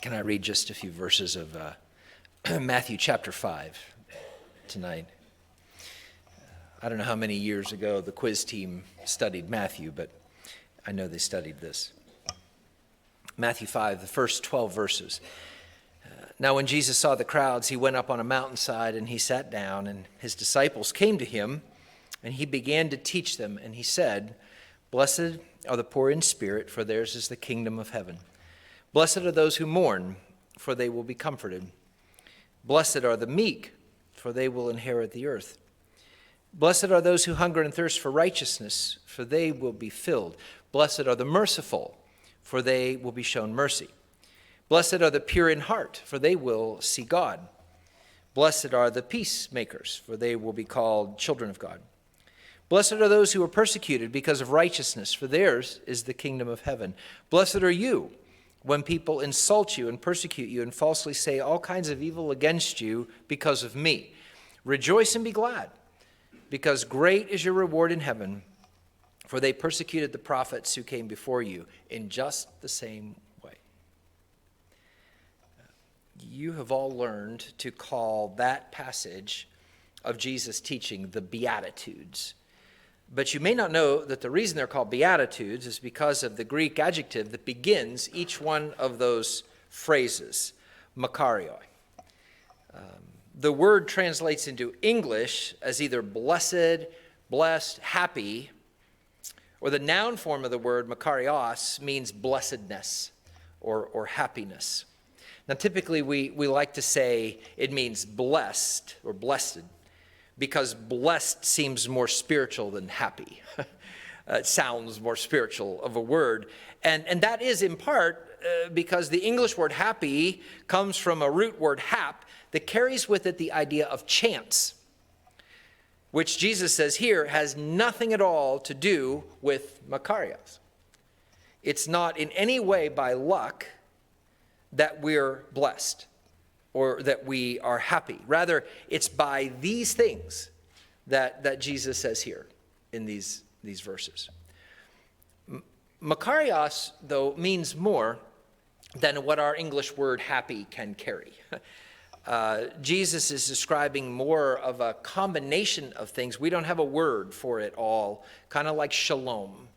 Can I read just a few verses of Matthew chapter 5 tonight? I don't know how many years ago the quiz team studied Matthew, but I know they studied this. Matthew 5, the first 12 verses. Now when Jesus saw the crowds, he went up on a mountainside and he sat down, and his disciples came to him, and he began to teach them, and he said, "Blessed are the poor in spirit, for theirs is the kingdom of heaven. Blessed are those who mourn, for they will be comforted. Blessed are the meek, for they will inherit the earth. Blessed are those who hunger and thirst for righteousness, for they will be filled. Blessed are the merciful, for they will be shown mercy. Blessed are the pure in heart, for they will see God. Blessed are the peacemakers, for they will be called children of God. Blessed are those who are persecuted because of righteousness, for theirs is the kingdom of heaven. Blessed are you when people insult you and persecute you and falsely say all kinds of evil against you because of me. Rejoice and be glad, because great is your reward in heaven, for they persecuted the prophets who came before you in just the same way." You have all learned to call that passage of Jesus' teaching the Beatitudes. But you may not know that the reason they're called Beatitudes is because of the Greek adjective that begins each one of those phrases, makarioi. The word translates into English as either blessed, blessed, happy, or the noun form of the word makarios means blessedness or happiness. Now typically we like to say it means blessed or blessed, because blessed seems more spiritual than happy. It sounds more spiritual of a word. And that is in part because the English word happy comes from a root word hap that carries with it the idea of chance, which Jesus says here has nothing at all to do with makarios. It's not in any way by luck that we're blessed or that we are happy. Rather, it's by these things that Jesus says here in these verses. Makarios, though, means more than what our English word happy can carry. Jesus is describing more of a combination of things. We don't have a word for it all, kind of like shalom.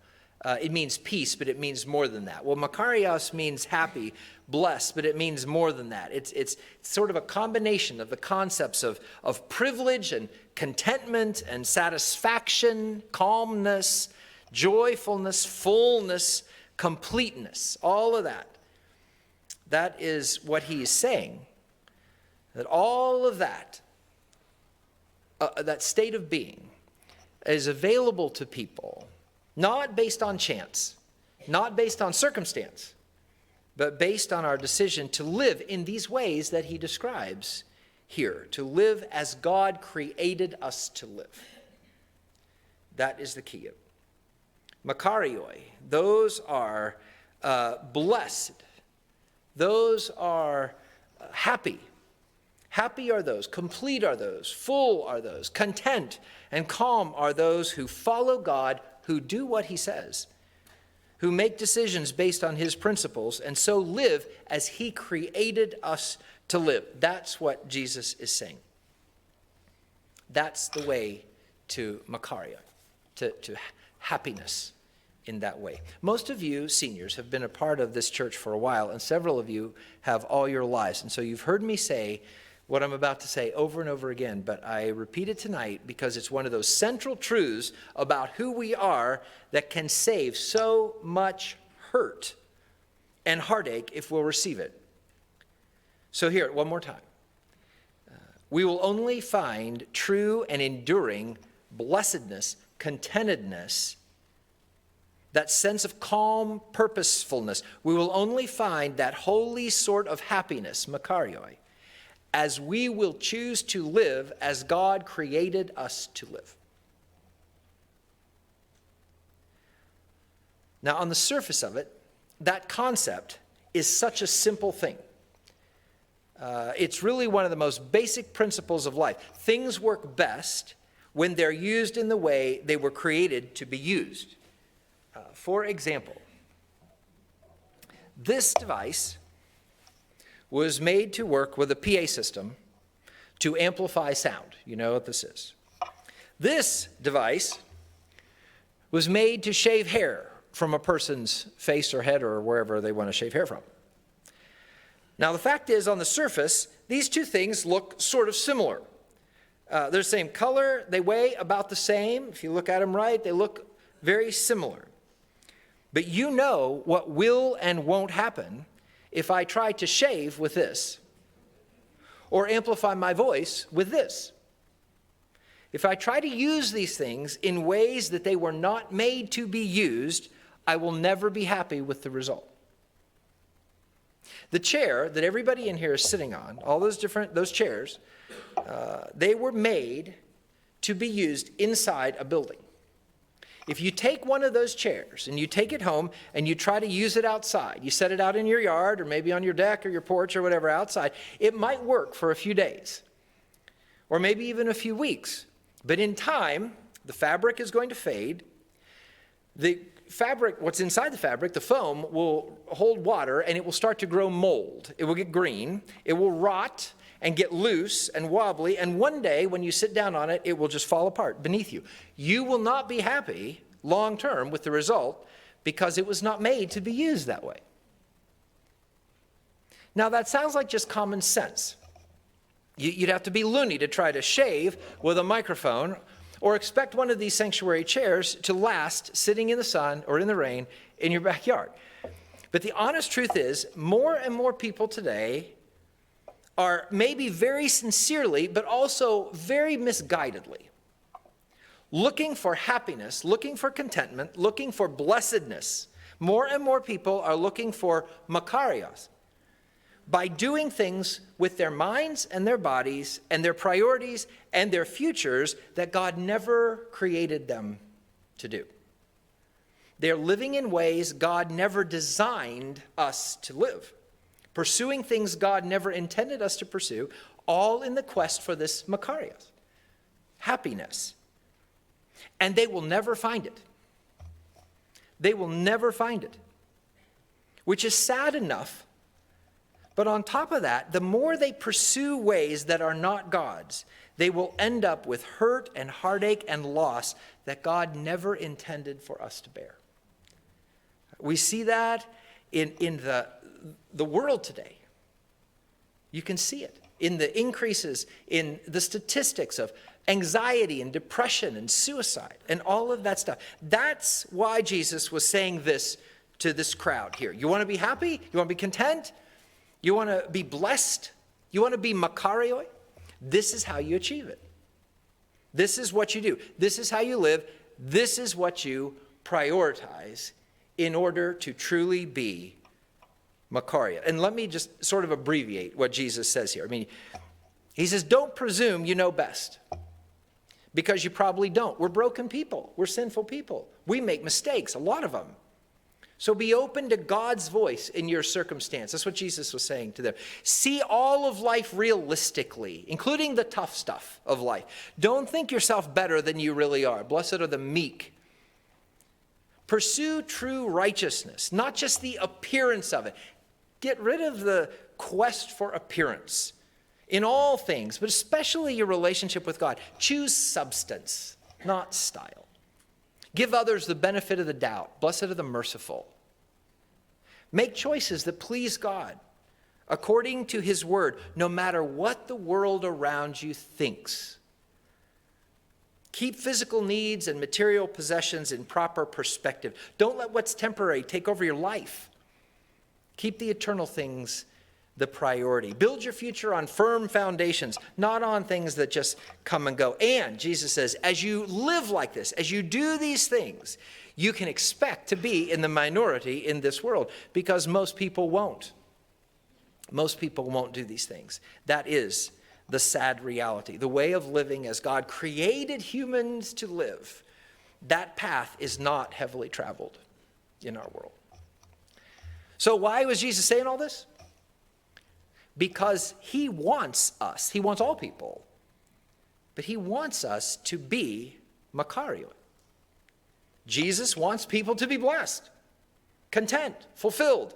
It means peace, but it means more than that. Well, makarios means happy, blessed, but it means more than that. It's sort of a combination of the concepts of privilege and contentment and satisfaction, calmness, joyfulness, fullness, completeness, all of that. That is what he is saying, that all of that, that state of being is available to people, not based on chance, not based on circumstance, but based on our decision to live in these ways that he describes here, to live as God created us to live. That is the key. Makarioi, those are blessed. Those are happy. Happy are those, complete are those, full are those, content and calm are those who follow God, who do what he says, who make decisions based on his principles, and so live as he created us to live. That's what Jesus is saying. That's the way to makaria, to happiness in that way. Most of you seniors have been a part of this church for a while, and several of you have all your lives. And so you've heard me say what I'm about to say over and over again, but I repeat it tonight because it's one of those central truths about who we are that can save so much hurt and heartache if we'll receive it. So hear it one more time. We will only find true and enduring blessedness, contentedness, that sense of calm purposefulness. We will only find that holy sort of happiness, makarioi, as we will choose to live as God created us to live. Now, on the surface of it, that concept is such a simple thing. It's really one of the most basic principles of life. Things work best when they're used in the way they were created to be used. For example, this device was made to work with a PA system to amplify sound. You know what this is. This device was made to shave hair from a person's face or head or wherever they want to shave hair from. Now, the fact is, on the surface, these two things look sort of similar. They're the same color. They weigh about the same. If you look at them right, they look very similar. But you know what will and won't happen if I try to shave with this or amplify my voice with this. If I try to use these things in ways that they were not made to be used, I will never be happy with the result. The chair that everybody in here is sitting on, all those chairs, they were made to be used inside a building. If you take one of those chairs and you take it home and you try to use it outside, you set it out in your yard or maybe on your deck or your porch or whatever outside, it might work for a few days or maybe even a few weeks. But in time, the fabric is going to fade. The fabric, what's inside the fabric, the foam, will hold water and it will start to grow mold. It will get green. It will rot and get loose and wobbly. And one day, when you sit down on it, it will just fall apart beneath you. You will not be happy long term with the result because it was not made to be used that way. Now, that sounds like just common sense. You'd have to be loony to try to shave with a microphone or expect one of these sanctuary chairs to last sitting in the sun or in the rain in your backyard. But the honest truth is, more and more people today are maybe very sincerely, but also very misguidedly, looking for happiness, looking for contentment, looking for blessedness. More and more people are looking for makarios, by doing things with their minds and their bodies and their priorities and their futures that God never created them to do. They're living in ways God never designed us to live, pursuing things God never intended us to pursue, all in the quest for this makarios, happiness. And they will never find it. They will never find it, which is sad enough. But on top of that, the more they pursue ways that are not God's, they will end up with hurt and heartache and loss that God never intended for us to bear. We see that in the world today. You can see it in the increases in the statistics of anxiety and depression and suicide and all of that stuff. That's why Jesus was saying this to this crowd here. You want to be happy? You want to be content? You want to be blessed? You want to be makarioi? This is how you achieve it. This is what you do. This is how you live. This is what you prioritize in order to truly be makaria. And let me just sort of abbreviate what Jesus says here. I mean, he says, don't presume you know best, because you probably don't. We're broken people. We're sinful people. We make mistakes, a lot of them. So be open to God's voice in your circumstance. That's what Jesus was saying to them. See all of life realistically, including the tough stuff of life. Don't think yourself better than you really are. Blessed are the meek. Pursue true righteousness, not just the appearance of it. Get rid of the quest for appearance in all things, but especially your relationship with God. Choose substance, not style. Give others the benefit of the doubt. Blessed are the merciful. Make choices that please God according to his word, no matter what the world around you thinks. Keep physical needs and material possessions in proper perspective. Don't let what's temporary take over your life. Keep the eternal things the priority. Build your future on firm foundations, not on things that just come and go. And Jesus says, as you live like this, as you do these things, you can expect to be in the minority in this world, because most people won't. Most people won't do these things. That is the sad reality. The way of living as God created humans to live, that path is not heavily traveled in our world. So why was Jesus saying all this? Because he wants us, he wants all people, but he wants us to be makario. Jesus wants people to be blessed, content, fulfilled,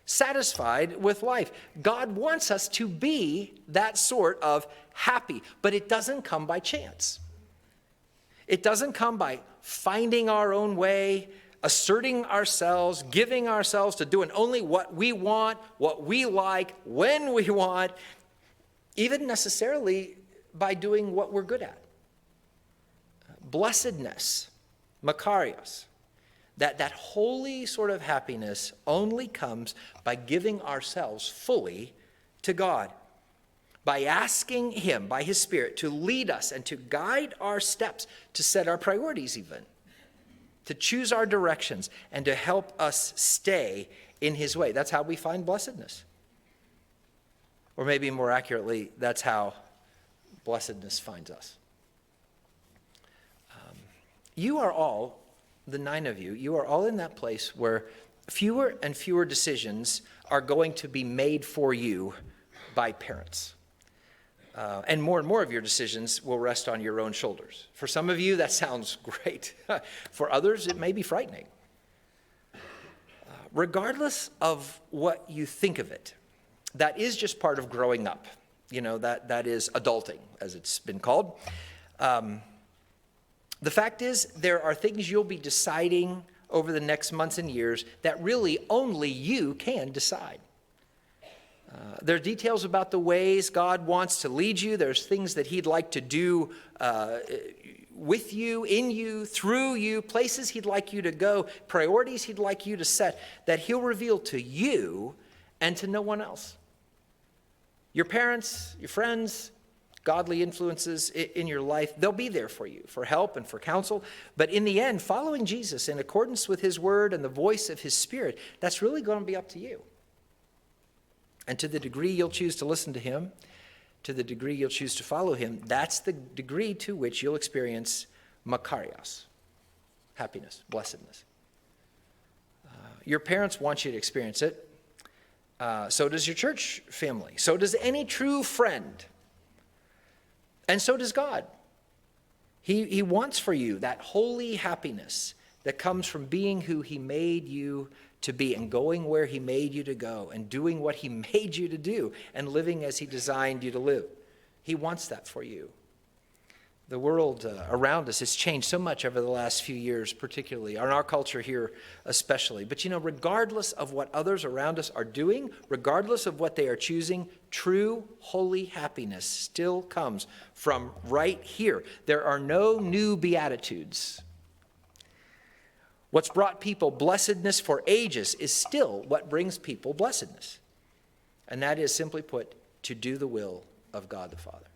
satisfied with life. God wants us to be that sort of happy, but it doesn't come by chance. It doesn't come by finding our own way, asserting ourselves, giving ourselves to doing only what we want, what we like, when we want, even necessarily by doing what we're good at. Blessedness, makarios, that holy sort of happiness only comes by giving ourselves fully to God, by asking him, by his Spirit, to lead us and to guide our steps, to set our priorities even, to choose our directions, and to help us stay in his way. That's how we find blessedness. Or maybe more accurately, that's how blessedness finds us. You are all, the 9 of you, you are all in that place where fewer and fewer decisions are going to be made for you by parents. And more of your decisions will rest on your own shoulders. For some of you, that sounds great. For others, it may be frightening. Regardless of what you think of it, that is just part of growing up. You know, that is adulting, as it's been called. The fact is, there are things you'll be deciding over the next months and years that really only you can decide. There are details about the ways God wants to lead you. There's things that he'd like to do with you, in you, through you, places he'd like you to go, priorities he'd like you to set, that he'll reveal to you and to no one else. Your parents, your friends, godly influences in your life, they'll be there for you, for help and for counsel. But in the end, following Jesus in accordance with his word and the voice of his Spirit, that's really going to be up to you. And to the degree you'll choose to listen to him, to the degree you'll choose to follow him, that's the degree to which you'll experience makarios, happiness, blessedness. Your parents want you to experience it. So does your church family. So does any true friend. And so does God. He wants for you that holy happiness that comes from being who he made you to be and going where he made you to go and doing what he made you to do and living as he designed you to live. He wants that for you. The world around us has changed so much over the last few years, particularly, in our culture here especially. But you know, regardless of what others around us are doing, regardless of what they are choosing, true holy happiness still comes from right here. There are no new beatitudes. What's brought people blessedness for ages is still what brings people blessedness. And that is, simply put, to do the will of God the Father.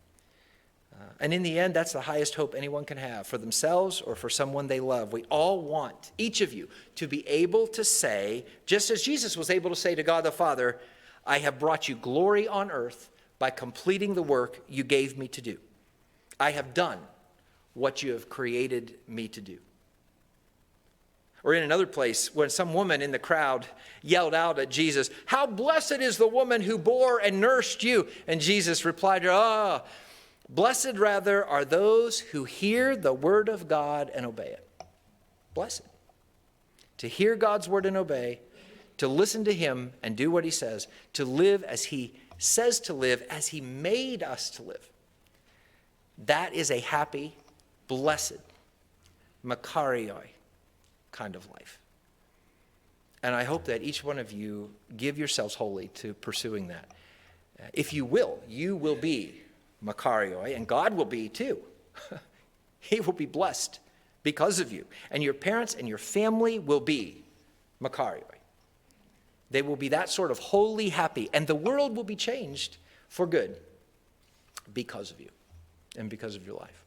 And in the end, that's the highest hope anyone can have for themselves or for someone they love. We all want, each of you, to be able to say, just as Jesus was able to say to God the Father, I have brought you glory on earth by completing the work you gave me to do. I have done what you have created me to do. Or in another place, when some woman in the crowd yelled out at Jesus, how blessed is the woman who bore and nursed you. And Jesus replied to her, blessed rather are those who hear the word of God and obey it. Blessed. To hear God's word and obey, to listen to him and do what he says, to live as he says to live, as he made us to live. That is a happy, blessed, makarioi kind of life. And I hope that each one of you give yourselves wholly to pursuing that. If you will be makarioi, and God will be too. He will be blessed because of you. And your parents and your family will be makarioi. They will be that sort of holy happy, and the world will be changed for good because of you and because of your life.